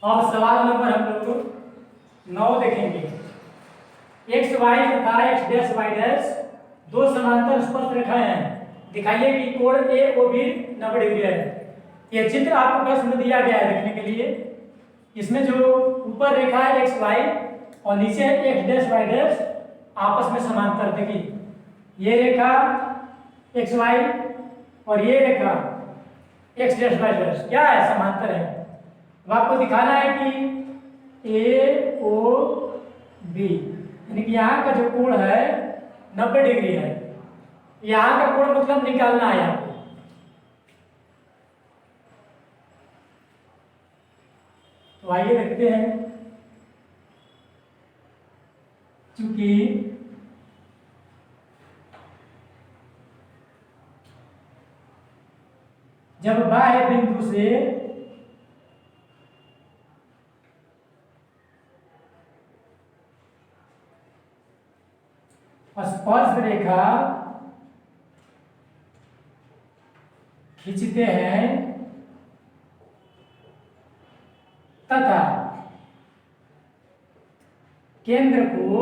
अब सवाल नंबर हम लोग 9 देखेंगे। एक्स वाई तथा एक्स डैश वाई डैश दो समांतर स्पर्श रेखाएं हैं। दिखाइए कि कोण ए ओ बी 90 डिग्री है। यह चित्र आपको प्रश्न में दिया गया है देखने के लिए। इसमें जो ऊपर रेखा है एक्स वाई और नीचे है एक्स डैश वाई डैश आपस में समांतर। देखिए ये रेखा एक्स वाई और ये रेखा एक्स डैश वाई डैश क्या है, समांतर है। अब आपको दिखाना है कि ए ओ बी यानी कि यहाँ का जो कोण है 90 डिग्री है। यहाँ का कोण मतलब निकालना है आपको। तो आइए देखते हैं। चूंकि जब बाह्य बिंदु से स्पर्श रेखा खींचते हैं तथा केंद्र को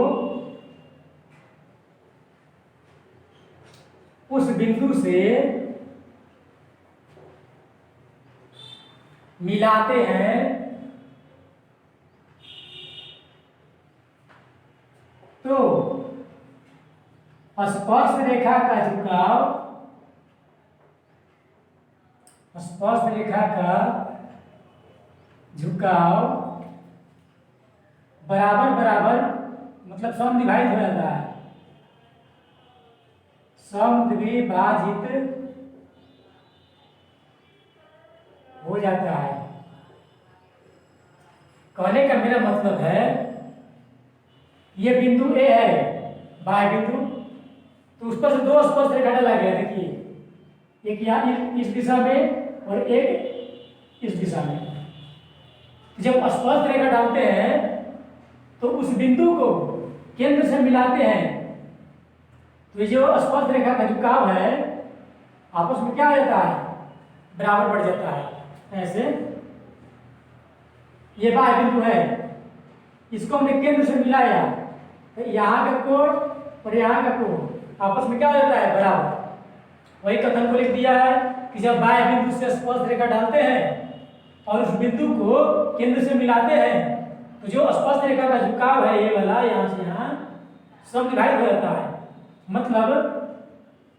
उस बिंदु से मिलाते हैं तो स्पर्श रेखा का झुकाव बराबर बराबर मतलब समद्विभाजित हो जाता है। समद्विभाजित हो जाता है। कहने का मेरा मतलब है ये बिंदु ए है बाह्य बिंदु, तो उस पर से दो स्पर्श रेखा डाला गया। देखिए एक यहाँ इस दिशा में और एक इस दिशा में। जब स्पर्श रेखा डालते हैं तो उस बिंदु को केंद्र से मिलाते हैं तो ये जो स्पर्श रेखा का झुकाव है आपस में क्या हो जाता है, बराबर बढ़ जाता है। ऐसे ये बाह्य बिंदु है, इसको हमने केंद्र से मिलाया तो यहाँ का कोण और यहाँ का कोण आपस में क्या हो जाता है, बराबर। वही कथन को लिख दिया है कि जब बाह्य बिंदु से स्पर्श रेखा डालते हैं और उस बिंदु को केंद्र से मिलाते हैं तो जो स्पर्श रेखा का झुकाव है ये वाला यहाँ से यहाँ समद्विभाजित हो जाता है। मतलब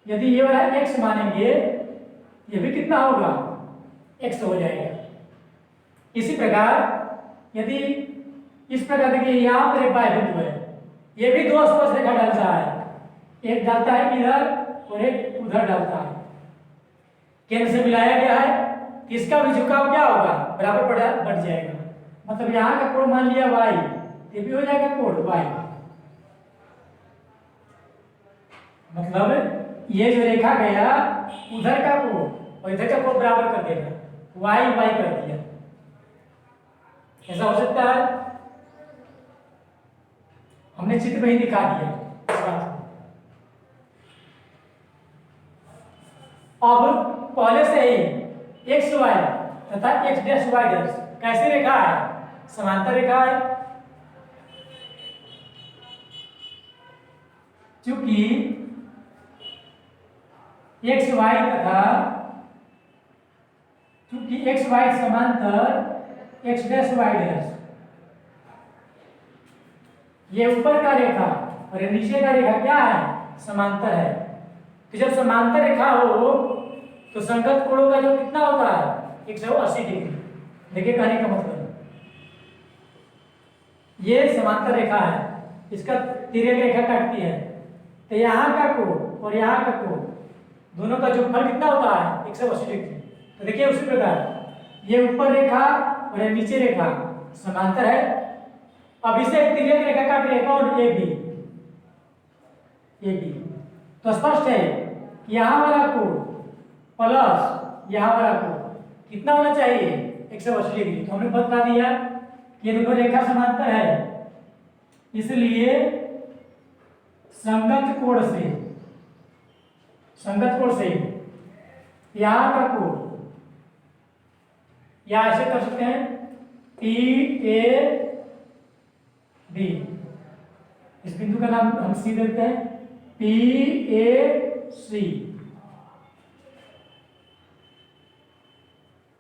यदि ये वाला x मानेंगे ये भी कितना होगा, x हो जाएगा। इसी प्रकार यदि इस प्रकार देखिए यहाँ पर एक बाह्य बिंदु है, ये भी दो स्पर्श रेखा डालता है, एक डालता है इधर और एक उधर डालता है। केंद्र से मिलाया गया है, इसका भी झुकाव क्या होगा, बराबर बढ़ जाएगा। मतलब यहाँ का कोण मान लिया y, ये भी हो जाएगा कोण y। मतलब ये जो रेखा गया उधर का कोण और इधर का कोण बराबर कर देगा, y कर दिया। ऐसा हो सकता है, हमने चित्र में ही दिखा दिया। अब पहले से ही एक्स वाई तथा एक्स डैश वाई डैश कैसी रेखा है, समांतर रेखा है। चूंकि एक्स वाई समांतर एक्स डैश वाई डैश, ये ऊपर का रेखा और ये नीचे का रेखा क्या है, समांतर है। तो जब समांतर रेखा हो तो संगत कोणों का जो कितना होता है, 180 डिग्री। देखिए कहने का मतलब ये समांतर रेखा है, इसका तिर्यक रेखा काटती है तो यहाँ का कोण और यहाँ का कोण दोनों का जो फल कितना होता है, 180 डिग्री। तो देखिए उसी प्रकार ये ऊपर रेखा और ये नीचे रेखा समांतर है। अब इसे तिर्यक रेखा काट रेखा और ए बी तो स्पष्ट है कि यहाँ वाला कोण प्लस यहाँ वाला कोण कितना होना चाहिए, 180 डिग्री। तो हमने बता दिया कि ये दोनों रेखा समांतर है, इसलिए संगत कोण से यहाँ का कोण या ऐसे कर सकते हैं पी ए बी, इस बिंदु का नाम हम सी देते हैं, पी ए सी,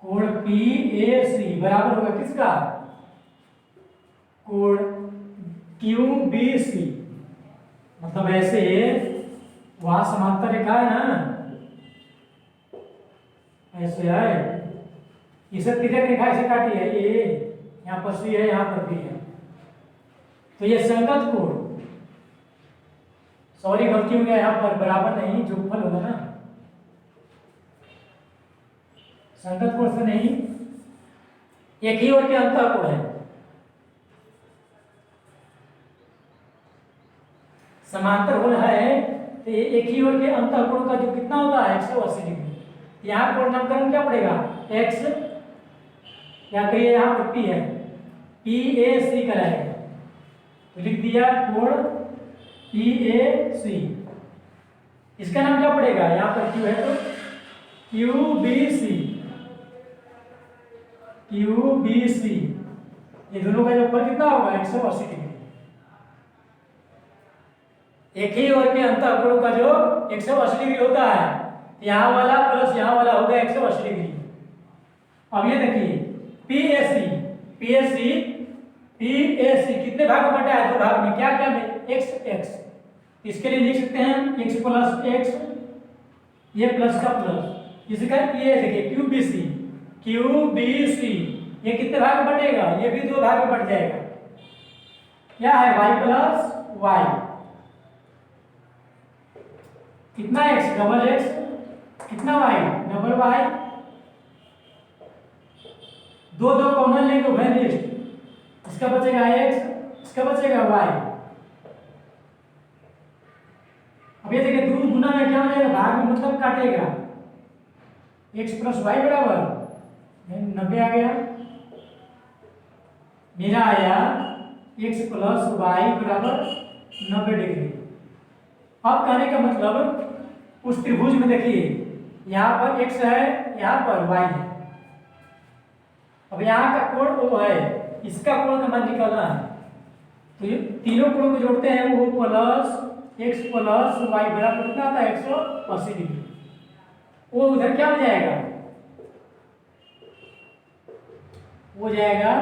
कोण पी ए सी बराबर होगा किसका, कोण क्यू बी सी। मतलब ऐसे वहां समांतर रेखा है ना, ऐसे है, इसे तिरक रेखा ऐसे काटी है, ये यहाँ पर सी है, यहाँ पर बी है, तो ये संगत कोण, सॉरी गलती हो गया यहाँ पर, बराबर नहीं, जोगफल होगा ना, संगत कोण से नहीं, एक ही ओर के अंतः कोण है, समांतर होल है तो ये एक ही ओर के अंतः कोण का जो कितना होता है 180 डिग्री। यहाँ कोण नामकरण क्या पड़ेगा, x, या कहिए यहाँ पर p है, पी ए सी कराएगा, तो लिख दिया कोण पी ए सी, इसका नाम क्या पड़ेगा, यहाँ पर q है तो Q B C, Q B C, ये दोनों का जो फल कितना होगा 180 डिग्री। एक ही ओर के अंतः कोण का जो 180 डिग्री होता है, यहाँ वाला प्लस यहाँ वाला हो गया 180 डिग्री। अब ये देखिए PAC, PAC, PAC कितने भाग में बटा है, दो भाग में, क्या क्या में, x x, इसके लिए लिख सकते हैं x प्लस x, ये प्लस का प्लस, इसका ये देखिए QBC, QBC, ये कितने भाग में बटेगा, ये भी दो भाग में बट जाएगा, क्या है y प्लस y, कितना x, डबल x, कितना y, डबल y, दो दो कॉमन लेंगे उभय लिस्ट, इसका बचेगा x, इसका बचेगा y। अब ये देखिए दो गुना में क्या हो जाएगा, भाग में मतलब काटेगा, x प्लस वाई बराबर 90 आ गया, मेरा आया x प्लस वाई बराबर 90 डिग्री। अब कहने का मतलब उस त्रिभुज में देखिए यहाँ पर x है, यहाँ पर y है, अब यहाँ का कोण O है, इसका कोण का मान निकालना है, तो ये तीनों कोणों को जोड़ते हैं, वो प्लस x प्लस वाई बराबर कितना आता है 180 डिग्री, वो उधर क्या हो जाएगा, वो जाएगा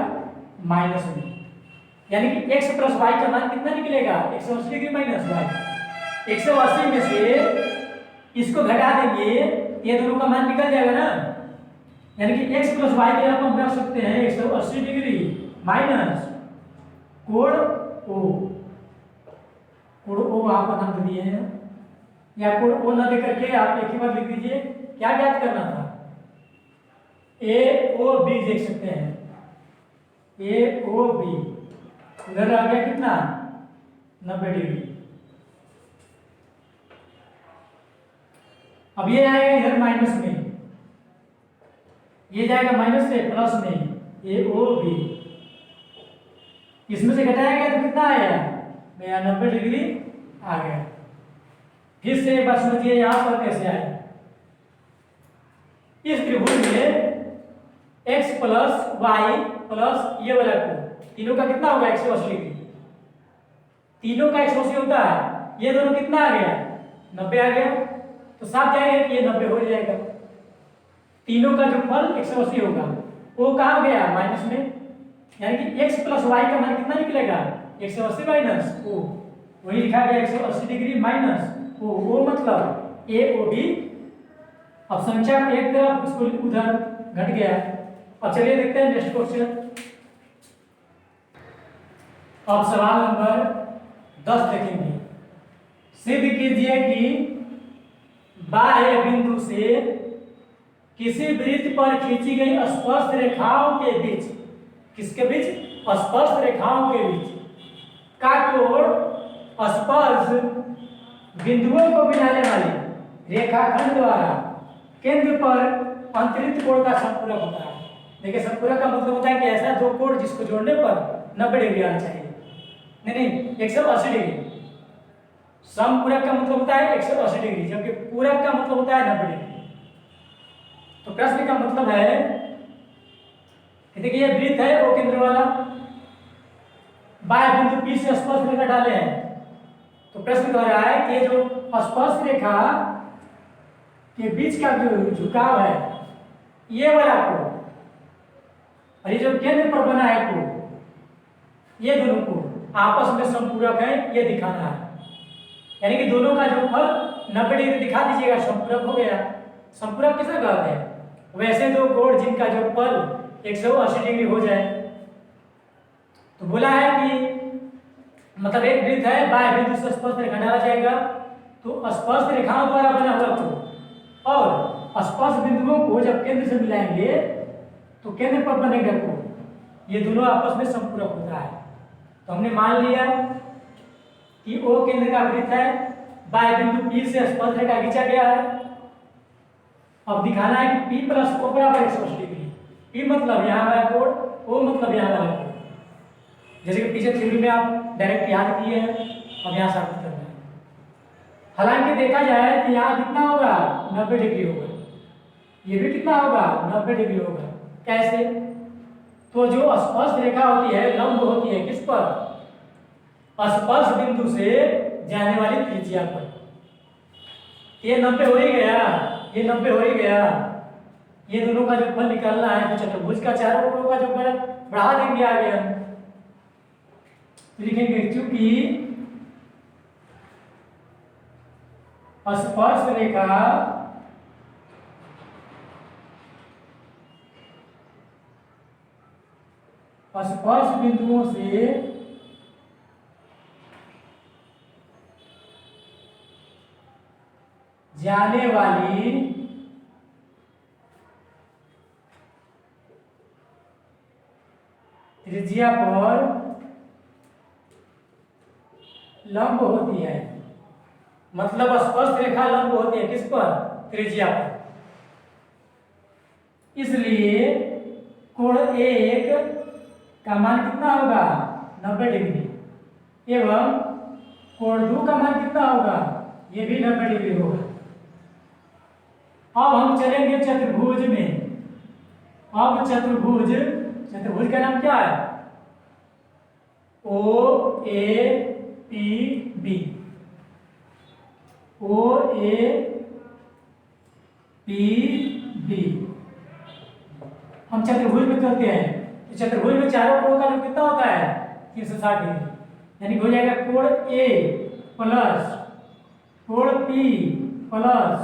माइनस में, यानी कि x प्लस वाई का मान कितना निकलेगा 180 डिग्री माइनस वाई, 180 में से इसको घटा देंगे, ये दोनों का मान निकल जाएगा ना, यानी कि x प्लस वाई के हम रख सकते हैं 180 डिग्री माइनस कोण O, कोण O आप नाम दिए हैं, या कोण O ना दे करके आप एक ही बार लिख दीजिए, क्या ज्ञात करना था, AOB देख सकते हैं, AOB उधर आ गया कितना 90 डिग्री। अब ये आएगा इधर माइनस में, ये जाएगा माइनस से प्लस में, AOB, इसमें से घटाएगा तो कितना आया, मेरा 90 डिग्री आ गया। फिर से एक बार समझिए यहाँ पर कैसे आया, इस त्रिभुज में x प्लस वाई प्लस ये वाला कोण, तीनों का कितना होगा 180 डिग्री, तीनों का 180 होता है, ये दोनों कितना आ गया 90 आ गया, तो साफ जाएगा कि ये 90 हो जाएगा, तीनों का जो फल 180 होगा, वो कहाँ गया माइनस में, यानी कि x प्लस वाई का मान कितना निकलेगा 180 माइनस ओ, वही लिखा गया 180 डिग्री माइनस ओ, वो मतलब AOB। अब संख्या एक तरफ इसको उधर घट गया। अब चलिए देखते हैं नेक्स्ट क्वेश्चन। अब सवाल नंबर 10 देखेंगे। सिद्ध कीजिए कि बाह्य बिंदु से किसी वृत्त पर खींची गई स्पर्श रेखाओं के बीच, किसके बीच, स्पर्श रेखाओं के बीच का कोण स्पर्श बिंदुओं को मिलाने वाले रेखाखंड द्वारा केंद्र पर अंतरित कोण का संपूरक होता है। देखिए संपूरक का मतलब होता है कि ऐसा दो कोण जिसको जोड़ने पर 90 डिग्री आना चाहिए, नहीं 180 डिग्री। समपूरक का मतलब होता है 180 डिग्री, जबकि पूरक का मतलब होता है 90 डिग्री। तो प्रश्न का मतलब है देखिए ये वृत्त है ओ केंद्र वाला, बाह्य बिंदु P से स्पर्श रेखा डाले हैं। तो प्रश्न कह रहा है कि जो स्पर्श रेखा के बीच का जो झुकाव है ये वाला कोण और ये जो केंद्र पर बना है कोण, ये दोनों कोण आपस में संपूरक है, ये दिखाना है। यानी कि दोनों का जो फल 90 डिग्री दिखा दीजिएगा, संपूरक हो गया। संपूरक किसे कहते हैं? वैसे दो कोण जिनका जो फल 180 डिग्री हो जाए। तो बोला है कि मतलब एक वृत्त है, बाह्य बिंदु से स्पर्श रेखा डाला जाएगा, तो स्पर्श रेखाओं द्वारा बना हुआ कोण और स्पर्श बिंदुओं को जब केंद्र से मिलाएंगे तो केंद्र पर बनेगा कोण, ये दोनों आपस में संपूरक होता है। तो हमने मान लिया कि O केंद्र का वृत्त है, बाह्य बिंदु P से स्पर्श रेखा खींचा गया है। अब दिखाना है कि P प्लस O बराबर 180 डिग्री। P मतलब यहाँ वाला कोण, O मतलब यहाँ वाला कोण। जैसे कि पीछे थ्योरी में आप डायरेक्ट याद किए हैं, अब यहाँ साबित करना है। हालांकि देखा जाए तो यहाँ कितना होगा, 90 डिग्री होगा, ये भी कितना होगा, 90 डिग्री होगा। कैसे? तो जो स्पर्श रेखा होती है लंब होती है किस पर, स्पर्श बिंदु से जाने वाली त्रिज्या पर। ये 90 हो ही गया, ये 90 हो ही गया। ये दोनों का जो फल निकालना है तो चतुर्भुज का चारों कोणों का जो फल बढ़ा देंगे आगे हम। लिखेंगे क्योंकि स्पर्श रेखा स्पर्श बिंदुओं से जाने वाली त्रिज्या पर लंब होती है। मतलब स्पर्श रेखा लंब होती है किस पर, त्रिज्या पर। इसलिए कोण 1 का मान कितना होगा, 90 डिग्री, एवं कोण 2 का मान कितना होगा, ये भी 90 डिग्री होगा। अब हम चलेंगे चतुर्भुज में। अब चतुर्भुज का नाम क्या है, O A P B। O A P B हम चतुर्भुज में करते हैं। तो चतुर्भुज में चारों कोणों का जो कितना होता है, 360 डिग्री, यानी हो जाएगा कोण A प्लस कोण P प्लस,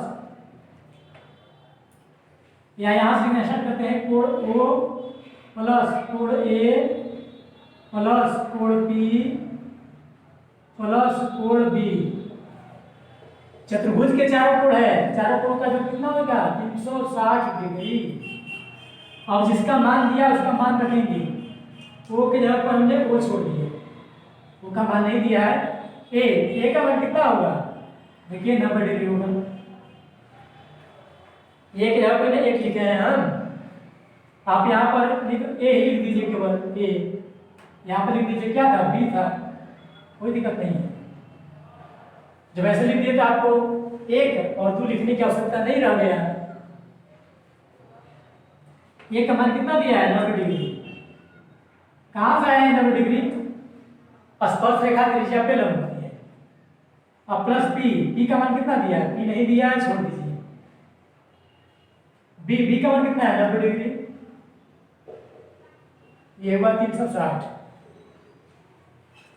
या यहां से निशान करते हैं कोण O प्लस कोण A प्लस कोण P प्लस कोण B। चतुर्भुज के चारों कोण है, चारों कोणों का जो कितना होगा, 360 डिग्री। अब जिसका मान दिया उसका मान रखेंगे, O के जगह पर हमने O छोड़ दिए, O का मान नहीं दिया है। A का मान कितना होगा, देखिए 90 डिग्री होगा। A के जगह पर 1 लिखे हैं हम, आप यहाँ पर A ही लिख दीजिए, केवल A। यहाँ पर लिख दीजिए क्या था, B था, कोई दिक्कत नहीं है। जब ऐसे लिख दिए तो आपको 1 और 2 लिखने की आवश्यकता नहीं रह गया। ये का मान कितना दिया है, 90 डिग्री। कहां से आया है 90 डिग्री, स्पर्श रेखा त्रिज्या पे लंब होती है। अब प्लस P का मान कितना दिया है, P नहीं दिया है, छोड़ दीजिए। B का मान कितना है, 90 डिग्री, ये हुआ 360।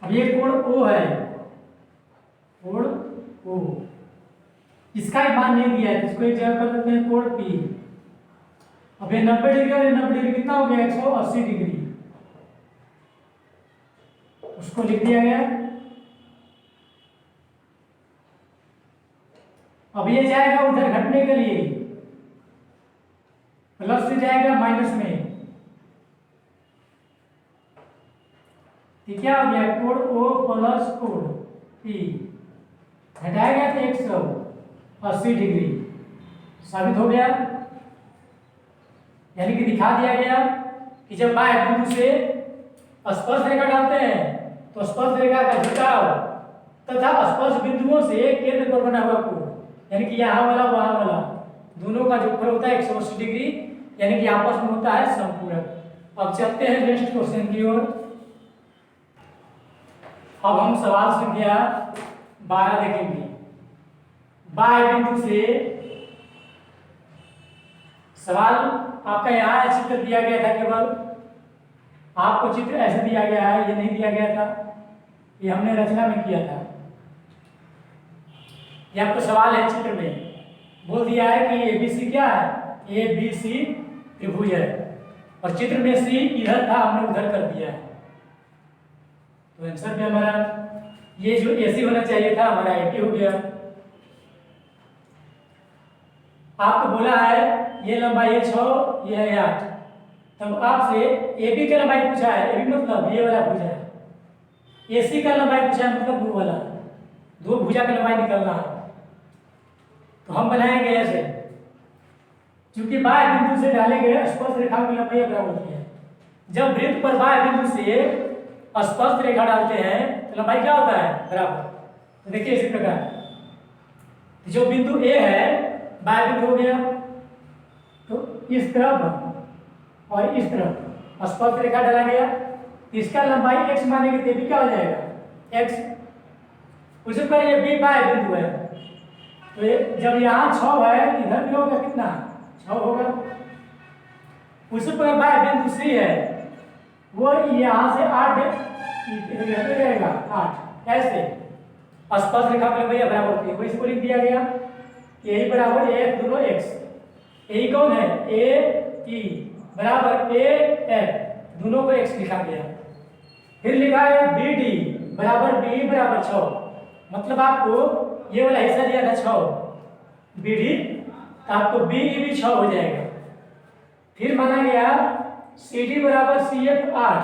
अब ये कोण O है, कोण O, इसका ही मान नहीं दिया है, इसको एक जगह कर देते हैं कोण P। अब ये 90 डिग्री और 90 डिग्री कितना हो गया, 180 डिग्री, उसको लिख दिया गया। अब ये जाएगा उधर घटने के लिए, प्लस से जाएगा माइनस में, ठीक है। अब यह कोण O प्लस कोण P घटाएगा तो 180 डिग्री साबित हो गया। यानी कि दिखा दिया गया कि जब बाह्य बिंदु से स्पर्श रेखा डालते हैं तो स्पर्श रेखा का झुकाव तथा स्पर्श बिंदुओं से केंद्र पर बना हुआ कोण, यानी कि यहाँ वाला वहां वाला, दोनों का जो कोण होता है 180 डिग्री, यानी कि आपस में होता है संपूरक। अब चलते हैं नेक्स्ट क्वेश्चन की ओर। अब हम सवाल संख्या 12 देखेंगे। बाह्य बिंदु से सवाल आपका यहाँ है, चित्र दिया गया था, केवल आपको चित्र ऐसे दिया गया है, ये नहीं दिया गया था, ये हमने रचना में किया था। ये आपको सवाल है, चित्र में बोल दिया है कि ABC क्या है, ABC त्रिभुज है, और चित्र में C इधर था, हमने उधर कर दिया है। तो आंसर में हमारा ये जो AC होना चाहिए था, हमारा AP हो गया। आपको बोला है ये लंबाई है 6, ये है 8, तब आपसे AB का लंबाई पूछा है, AB मतलब ये वाला भुजा है, AC का लंबाई पूछा है, मतलब वो वाला, दो भुजा का लंबाई निकलना है। तो हम बनाएंगे ऐसे, क्योंकि बाह्य बिंदु से डाले गए स्पर्श रेखाओं की लंबाई बराबर होती है। जब वृत्त पर बाह्य बिंदु से स्पर्श रेखा डालते हैं तो लंबाई क्या होता है, बराबर। तो देखिए इसी प्रकार जो बिंदु A है, बाह्य बिंदु हो गया, तो इस तरफ और इस तरफ स्पर्श रेखा डाला गया, इसका लंबाई x मानेंगे तो भी क्या हो जाएगा, x। उसी पर ये B बाह्य बिंदु है, तो जब यहाँ 6 है, इधर भी होगा कितना, 6 होगा। उसी पर बाह्य बिंदु C है, वो यहाँ से 8 जाएगा, 8 ऐसे स्पर्श रेखा की लंबाई बराबर होती है, वही इसको लिख दिया गया, यही बराबर a दोनों x। यही कौन है, AE बराबर AF, दोनों को x लिखा गया। फिर लिखा है BD बराबर B बराबर 6, मतलब आपको ये वाला हिस्सा दिया था 6 BD, तो आपको BE भी 6 हो जाएगा। फिर माना गया CD बराबर CF 8,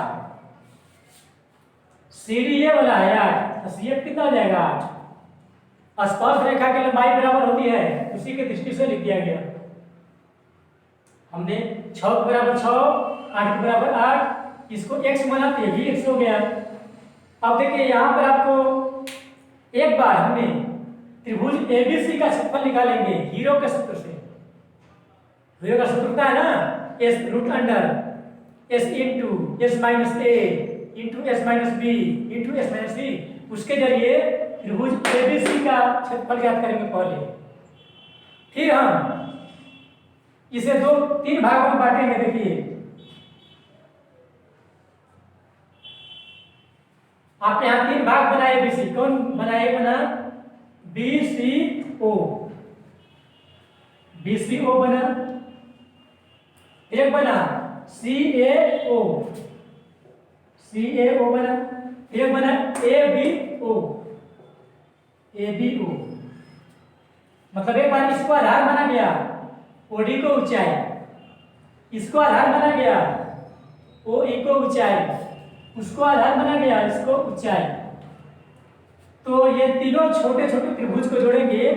CD ये वाला है 8, तो CF कितना हो जाएगा, 8। स्पर्श रेखा की लंबाई बराबर होती है, उसी के दृष्टि से लिख दिया गया। हमने 6 के बराबर 6, 8 के बराबर 8, इसको x माना तो ये भी x हो गया। अब देखिए यहाँ पर आपको एक बार हमने त्रिभुज ABC का क्षेत्रफल निकालेंगे हीरो के सूत्र से। हीरो का सूत्र होता है ना, s root under s into s minus a into s minus b into s minus c, उसके जरिए त्रिभुज ABC का क्षेत्रफल ज्ञात करेंगे पहले। फिर हम इसे 3 भागों में बांटेंगे। देखिए आपने यहाँ 3 भाग बनाए ABC, कौन बनाए, बना BCO, BCO बना, एक बना CAO, CAO बना, एक बना ABO, ABO, मतलब एक बार इसको आधार माना गया, OD को ऊंचाई, इसको आधार माना गया, OE को ऊंचाई, उसको आधार माना गया, इसको ऊंचाई। तो ये तीनों छोटे छोटे त्रिभुज को जोड़ेंगे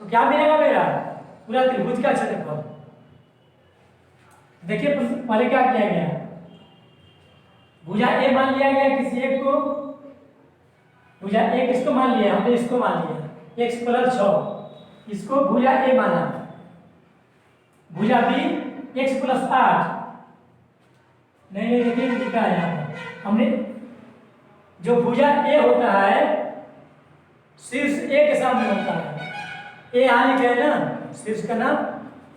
तो क्या मिलेगा, मेरा पूरा त्रिभुज का क्षेत्रफल। देखिए पहले क्या किया गया, भुजा A मान लिया गया किसी एक को, भुजा A किसको मान लिया, हमने इसको मान लिया x प्लस 6, इसको भुजा A माना। भुजा B x प्लस 8, नहीं देखिए लिखा है यहाँ पर, हमने जो भुजा A होता है शीर्ष A के सामने होता है, A यहाँ लिखा है ना शीर्ष का नाम,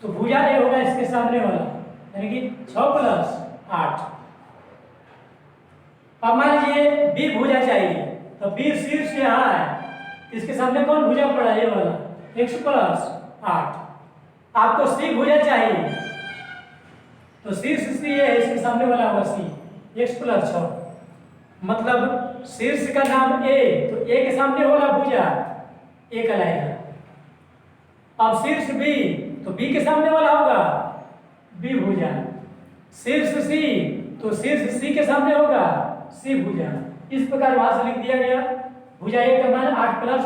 तो भुजा A होगा इसके सामने वाला, यानी कि 6 प्लस 8। अब मान लीजिए B भुजा चाहिए, तो B शीर्ष यहाँ है, इसके सामने कौन भुजा पड़ा, ये वाला x प्लस 8। आपको C भुजा चाहिए, तो शीर्ष C है, इसके सामने वाला होगा C, x प्लस 6, मतलब शीर्ष का नाम A, तो A के सामने होगा भुजा, A कहलाएगा। अब शीर्ष B, तो B के सामने वाला होगा B भुजा। शीर्ष C, तो शीर्ष C के सामने होगा C भुजा। इस प्रकार वहां से लिख दिया गया, भुजा A का मान 8 प्लस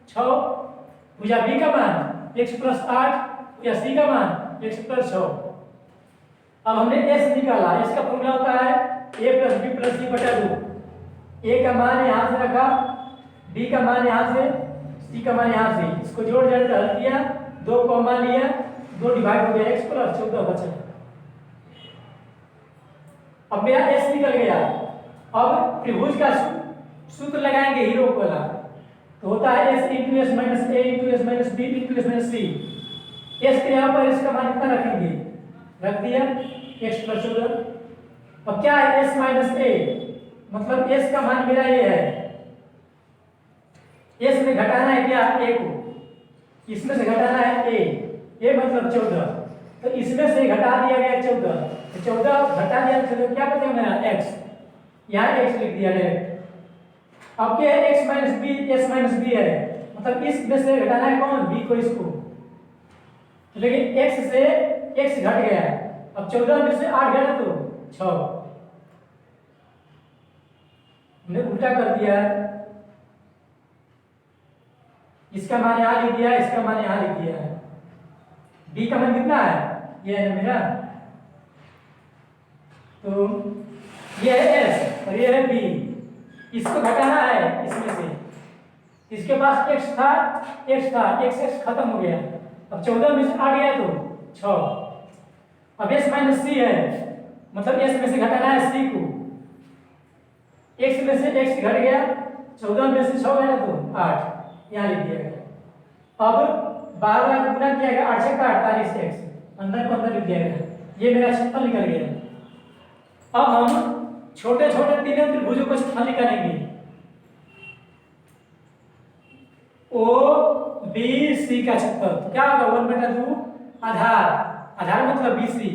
6, भुजा B का मान x प्लस 8, भुजा C का मान x प्लस 6। अब हमने S निकाला, S का फॉर्मूला होता है a प्लस बी प्लस सी बटा 2। a का मान यहाँ से रखा, b का मान यहाँ से, c का मान यहाँ से, इसको जोड़ जाड़ हल किया, 2 कॉमा लिया, 2 डिवाइड हो गया, x प्लस 14 बचा। अब मेरा एस निकल गया। अब त्रिभुज का सूत्र लगाएंगे हीरो वाला, तो होता है S into S minus A into S minus B into S minus C. S के यहाँ पर इसका मान कितना रखेंगे, रख दिया एक्स प्लस 14। अब क्या है एस माइनस ए, मतलब एस का मान मेरा ये है, एस में घटाना है क्या ए को, इसमें से घटाना है ए मतलब 14, तो इसमें से घटा दिया गया 14, तो 14 घटा दिया तो क्या बचेगा मेरा एक्स, यहाँ एक्स लिख दिया डायरेक्ट। अब क्या है X minus B, S minus B है, मतलब इसमें से घटाना है कौन, बी को इसको, लेकिन एक्स से एक्स घट गया, अब 14 में से 8 गया तो 6, हमने उल्टा कर दिया, इसका मान यहाँ लिख दिया, इसका मान यहाँ लिख दिया है। बी का मान कितना है, ये है मेरा, तो ये है एस और ये है बी, इसको घटाना है इसमें से, इसके पास एक्स था, एक्स खत्म हो गया, अब 14 में से 8 गया तो 6। अब एस माइनस सी है, मतलब एस में से घटाना है सी को, एक्स में से एक्स घट गया, 14 में से 6 गया तो 8, यहाँ लिख दिया गया। अब 12 का गुना किया गया, 8 से 48 एक्स, अंदर को अंदर लिख दिया गया, ये मेरा क्षेत्रफल निकल गया। अब हम छोटे छोटे तीनों त्रिभुजों का क्षेत्रफल निकालेंगे, ओ बी सी का क्षेत्रफल, तो क्या होगा 1/2 आधार मतलब बी सी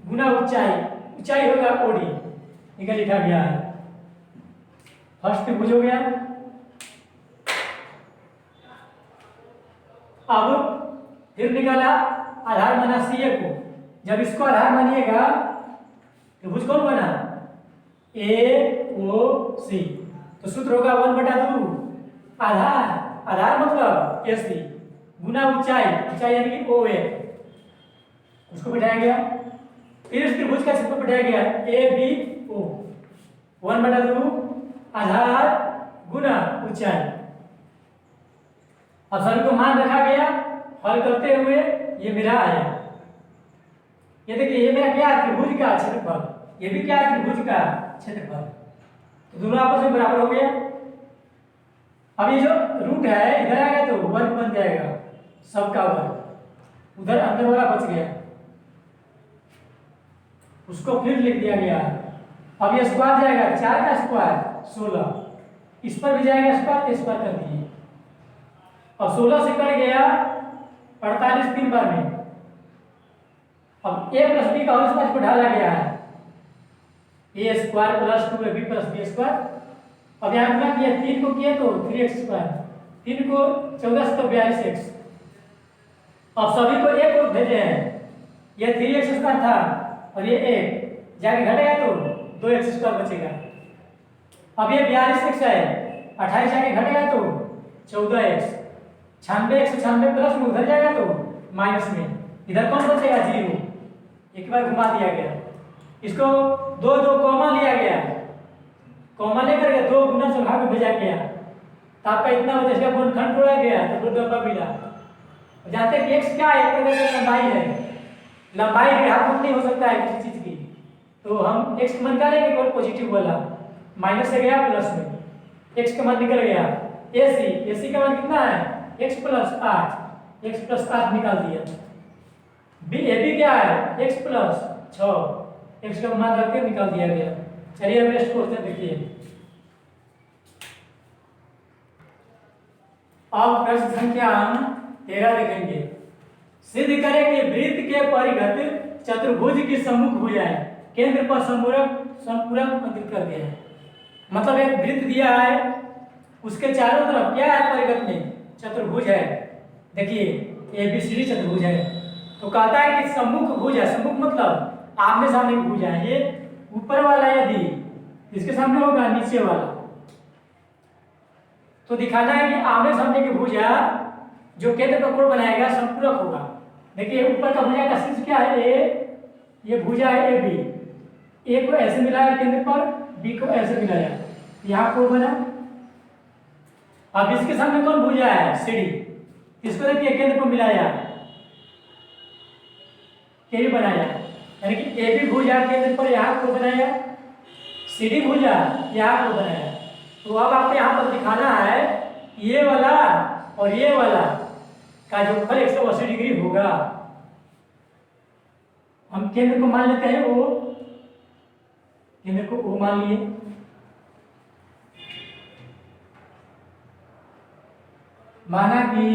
गुना ऊंचाई होगा ओडी, निकल लिखा गया है। फर्स्ट त्रिभुज हो गया। अब फिर निकाला आधार बना सी ए को, जब इसको आधार मानिएगा त्रिभुज कौन बना, ए ओ सी, तो सूत्र होगा 1/2 आधार मतलब ए सी गुना ऊंचाई यानी कि ओ ए, उसको बैठाया गया। फिर इस त्रिभुज का क्षेत्रफल बैठाया गया ए बी ओ, 1/2 आधार गुना ऊंचाई। अब सभी को मान रखा गया, हल करते हुए ये मेरा आया, ये देखिए ये मेरा क्या है त्रिभुज का क्षेत्रफल, ये भी क्या है त्रिभुज का क्षेत्रफल, तो दोनों आपस में बराबर हो गया। अब ये जो रूट है इधर आएगा तो वर्ग बन जाएगा, सबका वर्ग, उधर अंदर वाला बच गया, उसको फिर लिख दिया गया। अब ये स्क्वायर जाएगा, 4 का स्क्वायर 16, इस पर भी जाएगा स्क्वायर, इस पर कर दिए, अब 16 से कट गया 48 3 बार में। अब a प्लस बी का होल स्क्वायर को ढाला गया है, a square plus 2ab plus b square. अब यहाँ गुना किया, 3 को किया तो 3x स्क्वायर, 3 को 14 से तो 42x। अब सभी को एक और भेजे हैं, ये 3x स्क्वायर था और ये 1 जाके घटेगा तो 2x स्क्वायर बचेगा। अब ये 42x है, 28 जाके घटेगा तो 14x, 96 196 प्लस में उधर जाएगा तो माइनस में, इधर कौन बचेगा 0, एक बार घुमा दिया गया, इसको 2 2 कॉमा लिया गया, कॉमा लेकर के 2 गुना से भाग में भेजा गया, तो आपका इतना बचा, इसका गुणनखंड तोड़ा गया तो 2 डब्बा मिला। जानते हैं कि x क्या है, लंबाई है, लंबाई ऋणात्मक नहीं हो सकता है किसी चीज की, तो हम x का मान निकालेंगे केवल पॉजिटिव वाला, माइनस से गया प्लस में, x का मान निकल गया। AC का मान कितना है x प्लस 8, x प्लस 8 निकाल दिया। AB क्या है x प्लस 6, x का मान रख के निकाल दिया गया। चलिए अब नेक्स्ट क्वेश्चन देखिए। अब प्रश्न संख्या 13 देखेंगे। सिद्ध करें कि वृत्त के परिघट चतुर्भुज की सम्मुख भुजाएं केंद्र पर संपूरक अंकित कर दिया है। मतलब एक वृत्त दिया है, उसके चारों तरफ क्या है परिघट में, चतुर्भुज है। देखिए ABCD चतुर्भुज है, तो कहता है कि सम्मुख भुज है, सम्मुख मतलब आमने सामने की भुजा है। ये ऊपर वाला यदि इसके सामने होगा नीचे वाला, तो दिखाना है कि आमने सामने की भुजा जो केंद्र पर कोण बनाएगा संपूरक होगा। देखिए ऊपर का भुजा का शीर्ष क्या है A, ये भुजा है AB, A को ऐसे मिलाया केंद्र पर, B को ऐसे मिलाया, यहाँ कोण बना। अब इसके सामने कौन भुजा है CD, इसको देखिए केंद्र पर मिलाया, KB बनाया, यानी कि AB भुजा केंद्र पर यहाँ कोण बनाया सीधी भुजा यहाँ को बनाया। तो अब आपको यहाँ पर दिखाना है ये वाला और ये वाला का जो फल 180 डिग्री होगा। हम केंद्र को मान लेते हैं ओ, केंद्र को ओ मान लिए। माना कि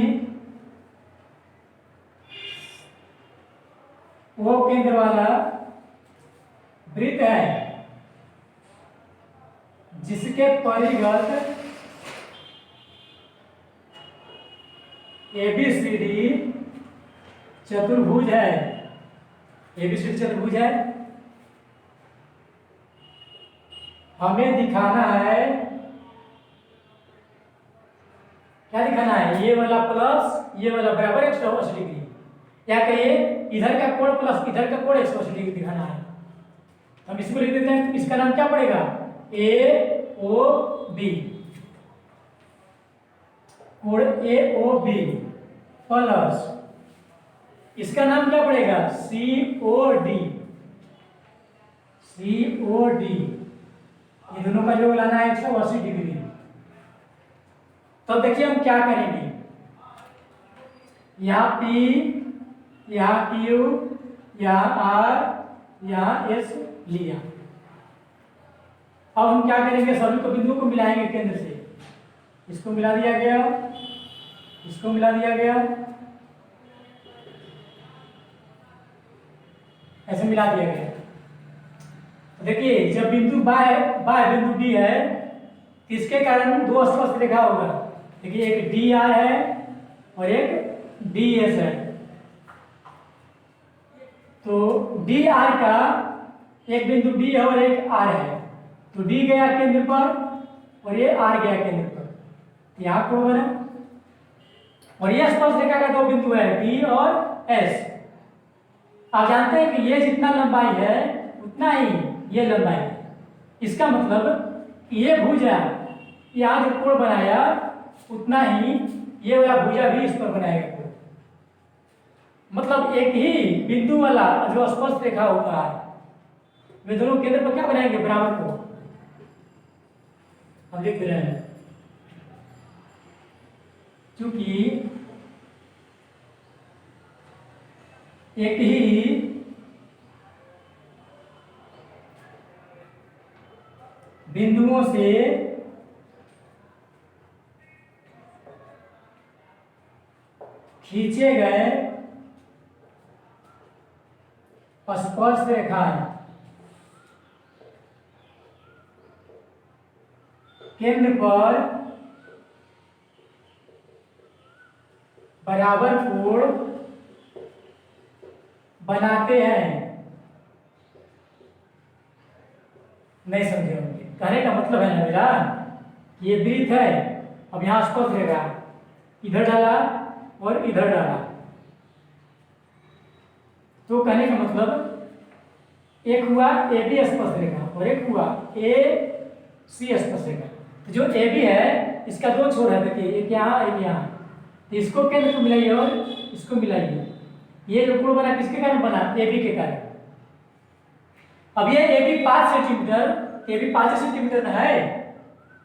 वो केंद्र वाला वृत्त है जिसके परिघत ABCD चतुर्भुज है। ABCD चतुर्भुज है। हमें दिखाना है, क्या दिखाना है, ये वाला प्लस ये वाला बराबर 180 डिग्री, क्या कहिए इधर का कोण प्लस इधर का कोण 180 डिग्री दिखाना है। हम इसको लिख देते हैं, इसका नाम क्या पड़ेगा, AOB, कोण AOB प्लस इसका नाम क्या पड़ेगा, COD। ये दोनों का योग लाना है 180 डिग्री। तो देखिए हम क्या करेंगे, यहाँ P, यहाँ Q, यहाँ R, यहाँ S लिया। अब हम क्या करेंगे, सभी को बिंदुओं को मिलाएंगे केंद्र से। इसको मिला दिया गया, इसको मिला दिया गया, ऐसे मिला दिया गया। तो देखिए जब बिंदु बाय बिंदु D है, इसके कारण दो स्पर्श रेखा होगा। देखिए एक DR है और एक DS है। तो DR का एक बिंदु D है और एक R है, तो D गया केंद्र पर और ये R गया केंद्र पर, यहाँ कोण बना। और ये स्पर्श रेखा का दो बिंदु है B और S। आप जानते हैं कि ये जितना लंबाई है उतना ही ये लंबाई है। इसका मतलब ये भुजा यहाँ जो कोण बनाया उतना ही ये वाला भुजा भी इस पर बनाएगा कोण। मतलब एक ही बिंदु वाला जो स्पर्श रेखा होता है, वे दोनों केंद्र पर क्या बनाएंगे, बराबर कोण। हम लिख रहे हैं क्योंकि एक ही बिंदुओं से खींचे गए स्पर्श रेखाएं केंद्र पर बराबर कोण बनाते हैं। नहीं समझे होंगे, कहने का मतलब है ना मेरा, ये वृत्त है, अब यहां स्पर्श रेखा इधर डाला और इधर डाला, तो कहने का मतलब एक हुआ AB स्पर्श रेखा और एक हुआ AC स्पर्श रेखा। तो जो AB है इसका दो छोर है, देखिए एक यहाँ एक यहाँ, तो इसको केंद्र को मिलाइए और इसको मिलाइए। ये जो कोण बना किसके कारण बना, AB के कारण। अब ये AB 5 सेंटीमीटर, AB 5 सेंटीमीटर है,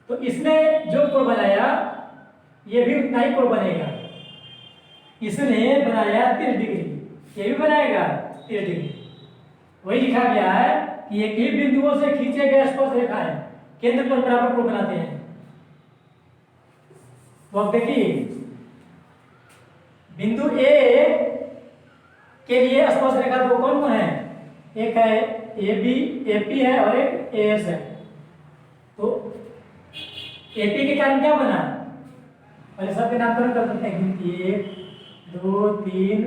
तो इसने जो कोण बनाया ये भी उतना ही कोण बनेगा। इसने बनाया 30 डिग्री, ये भी बनाएगा 30 डिग्री। वही लिखा गया है कि एक ही बिंदुओं से खींचे गए स्पर्श रेखाएं केंद्र पर बराबर कोण बनाते हैं। तो अब देखिए बिंदु A के लिए स्पर्श रेखा दो कौन कौन है, एक है AP है और एक AS है। तो AP के कारण क्या बना, पहले सबके नामकरण कर सकते हैं, 1 2 3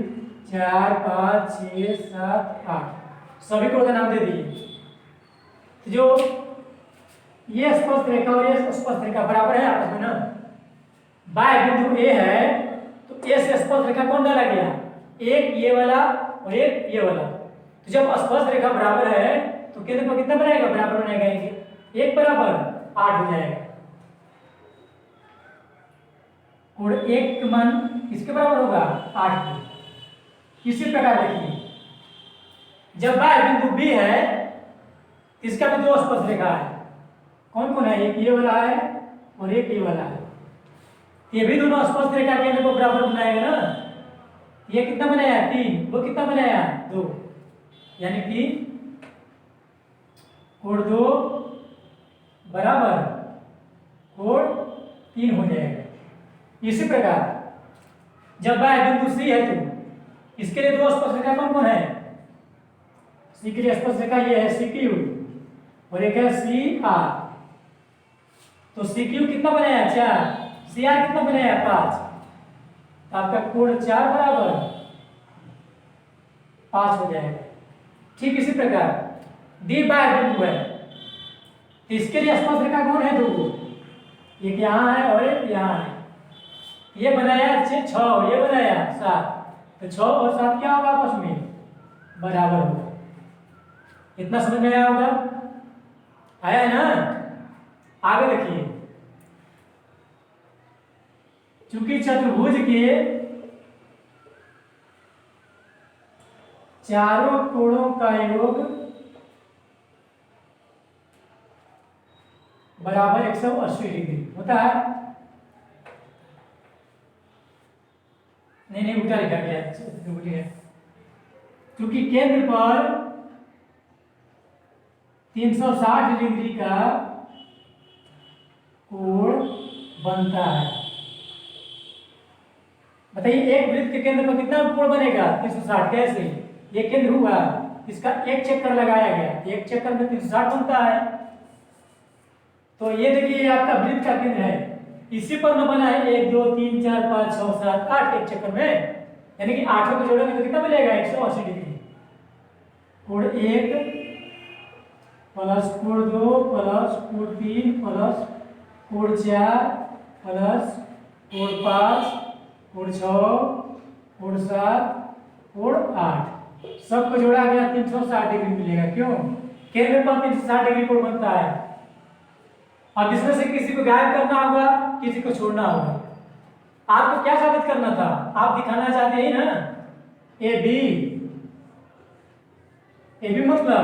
4 5 6 7 8, सभी को नाम दे दिए। तो जो ये स्पर्श रेखा और ये स्पर्श रेखा बराबर है आपस में ना, बाय बिंदु A है तो A से स्पर्श रेखा कौन डाला गया, एक ये वाला और एक ये वाला। तो जब स्पर्श रेखा बराबर है तो केंद्र पर कितना बनाएगा, बराबर बनाएगा, एक बराबर 8 हो जाएगा। कोण एक मान किसके बराबर होगा, 8 के। इसी प्रकार देखिए जब बाय बिंदु B है, इसका भी दो स्पर्श रेखा है, कौन कौन है? एक ये वाला है और एक ये वाला है। ये भी दोनों स्पर्श रेखा केंद्र को बराबर बनाएगा ना। ये कितना बनाया? 3। वो कितना बनाया? 2। यानी कि कोण 2 बराबर कोण 3 हो जाएगा। इसी प्रकार जब वह बिंदु सी है तो इसके लिए दो स्पर्श रेखा कौन कौन है? सी के लिए स्पर्श रेखा ये है सी क्यू और एक है सी आर। तो सी क्यू कितना बनाया? 4। सी आर कितना बनाया? 5। आपका कोण 4 बराबर 5 हो जाएगा। ठीक इसी प्रकार डी बाय बिंदु है, इसके लिए स्पर्श रेखा कौन है? 2। एक यहाँ है और एक यहाँ है। ये बनाया 6, ये बनाया 7, तो 6 और 7 क्या होगा? आपस में बराबर होगा। इतना समझ में आया होगा? आया है ना? आगे देखिए, चूंकि चतुर्भुज के चारों कोणों का योग बराबर 180 डिग्री होता है। नहीं उल्टा लिखा गया है, क्योंकि केंद्र पर 360 डिग्री का कोण बनता है। बताइए एक वृत्त के केंद्र पर कितना कोण बनेगा? 360। कैसे? ये केंद्र हुआ, इसका एक चक्कर लगाया गया, एक चक्कर में 360 बनता है। तो ये देखिए आपका वृत्त का केंद्र है, इसी पर न बना है 1 2 3 4 5 6 7 8 एक चक्कर में, यानी कि 8 को जोड़ेंगे तो कितना मिलेगा? 180 डिग्री। कोण 1 प्लस कोण 2 प्लस कोण 3 प्लस कोण 4 प्लस कोण 5 कोण 6 कोण 7 कोण 8 सबको जोड़ा गया 360 डिग्री मिलेगा। क्यों? केंद्र पर 360 डिग्री कोण बनता है। अब इसमें से किसी को गायब करना होगा, किसी को छोड़ना होगा। आपको क्या साबित करना था? आप दिखाना चाहते हैं ना ए बी मतलब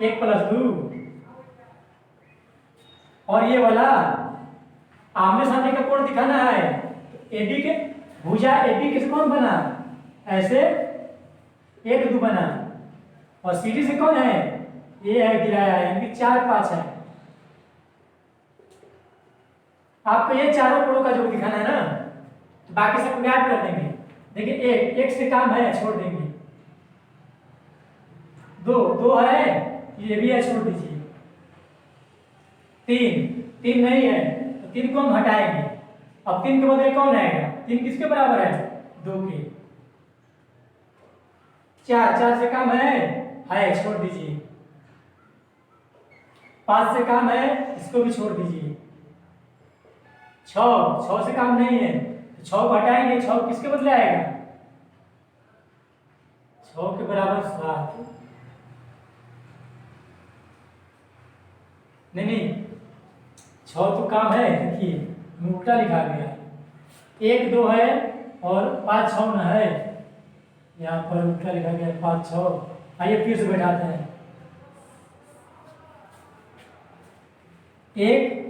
1 प्लस 2, और ये वाला आमने सामने का कोण दिखाना है। ए बी के भुजा ए बी किस कौन बना? ऐसे 1 2 बना, और सीधी से कौन है? ये है गिराया है, यानी 4 5 है। आपको ये चारों कोणों का जो दिखाना है ना, तो बाकी सब याद कर देंगे। देखिए एक से काम है, छोड़ देंगे। 2 है, ये भी है, छोड़ दीजिए। 3 नहीं है तो 3 को हम हटाएंगे। अब 3 के बदले कौन आएगा? 3 किसके बराबर है? 2 के। 4 से काम है, छोड़ दीजिए। 5 से काम है, इसको भी छोड़ दीजिए। 6 से काम नहीं है तो 6 को हटाएंगे। 6 किसके बदले आएगा? 6 के बराबर 7। नहीं 6 तो काम है, देखिए उल्टा लिखा गया है। 1 2 है और 5 6 न है, यहाँ पर उल्टा लिखा गया है 5 6। आइए फिर से बैठाते हैं।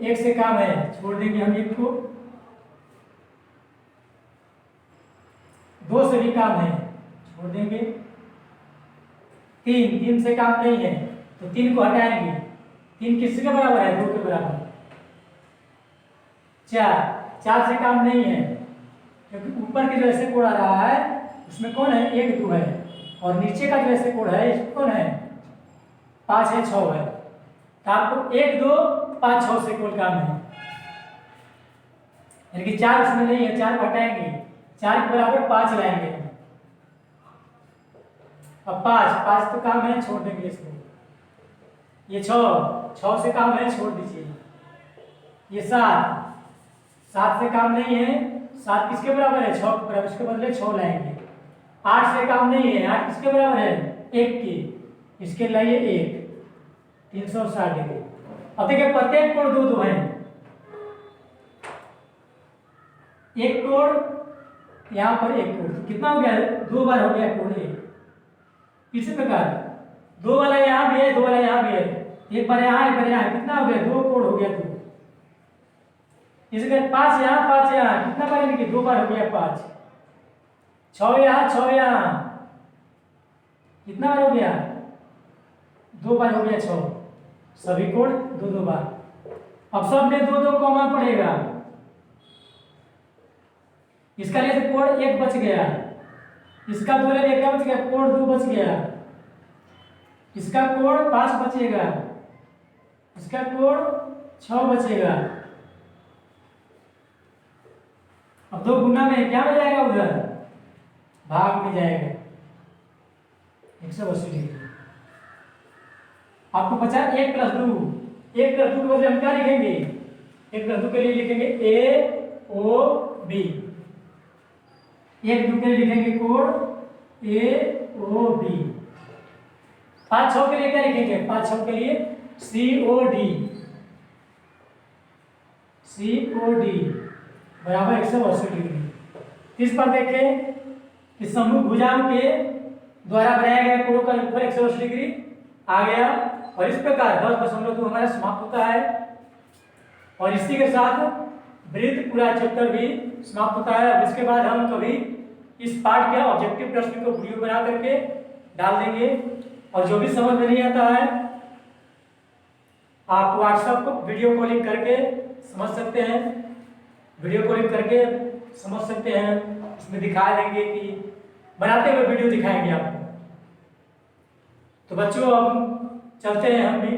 एक से काम है, छोड़ देंगे हम 1 को। 2 से भी काम है, छोड़ देंगे। 3 से काम नहीं है तो 3 को हटाएंगे। 3 किसके बराबर है? 2 के बराबर। 4 से काम नहीं है, क्योंकि ऊपर के जो ऐसे कोण आ रहा है उसमें कौन है? 1 2 है, और नीचे का जो ऐसे कोण है इसमें कौन है? 5 है 6 है। तो आपको 1 2 5 6 से कोण काम है, यानी कि 4 उसमें नहीं है, 4 को हटाएंगे। 4 के बराबर 5 लाएंगे। अब 5 तो काम है, छोड़ देंगे इसको। ये 6 से काम है, छोड़ दीजिए। ये 7 से काम नहीं है, 7 किसके बराबर है? 6 के बराबर, इसके बदले 6 लाएंगे। 8 से काम नहीं है, 8 किसके बराबर है? 1 के, इसके लिए 1 360 डिग्री। अब देखिए प्रत्येक कोण 2 2 है। एक कोण यहाँ पर, एक कोण, तो कितना हो गया? 2 बार हो गया कोण 1। इसी प्रकार 2 वाला यहाँ भी है, 2 वाला यहाँ भी है, एक बार यहाँ एक बार यहाँ, कितना हो गया? 2 कोण हो गया 2। इसके 5 यहाँ 5 यहाँ, कितना बार यानी कि 2 बार हो गया 5। 6 यहाँ 6 यहाँ, कितना बार हो गया? 2 बार हो गया 6। सभी कोण 2 बार। अब सब में 2 कॉमन पड़ेगा। इसका लिए से कोण 1 बच गया, इसका 2 ले क्या बच गया? कोण 2 बच गया, इसका कोण 5 बचेगा, इसका कोण 6 बचेगा। अब 2 गुना में क्या हो जाएगा? उधर भाग में जाएगा 180 डिग्री। आपको बचा 1 + 2। 1 + 2 के बदले हम क्या लिखेंगे? 1 + 2 के लिए लिखेंगे AOB। 1 2 के लिए लिखेंगे कोण AOB। 5 6 के लिए क्या लिखेंगे? 5 6 के लिए COD। COD बराबर 180 डिग्री। इस पर देखें कि समूह भुजाओं के द्वारा बनाया गया कोण का योगफल 180 डिग्री आ गया। और इस प्रकार 10.2 हमारा समाप्त होता है। और इसी के साथ वृत्त पूरा चैप्टर भी समाप्त होता है। अब इसके बाद हम कभी इस पार्ट के ऑब्जेक्टिव प्रश्न को वीडियो बना करके डाल देंगे। और जो भी समझ में नहीं आता है आप व्हाट्सएप को वीडियो कॉलिंग करके समझ सकते हैं, वीडियो कॉलिंग करके समझ सकते हैं। इसमें दिखा देंगे कि बनाते हुए वीडियो दिखाएंगे आपको। तो बच्चों अब चलते हैं हम भी।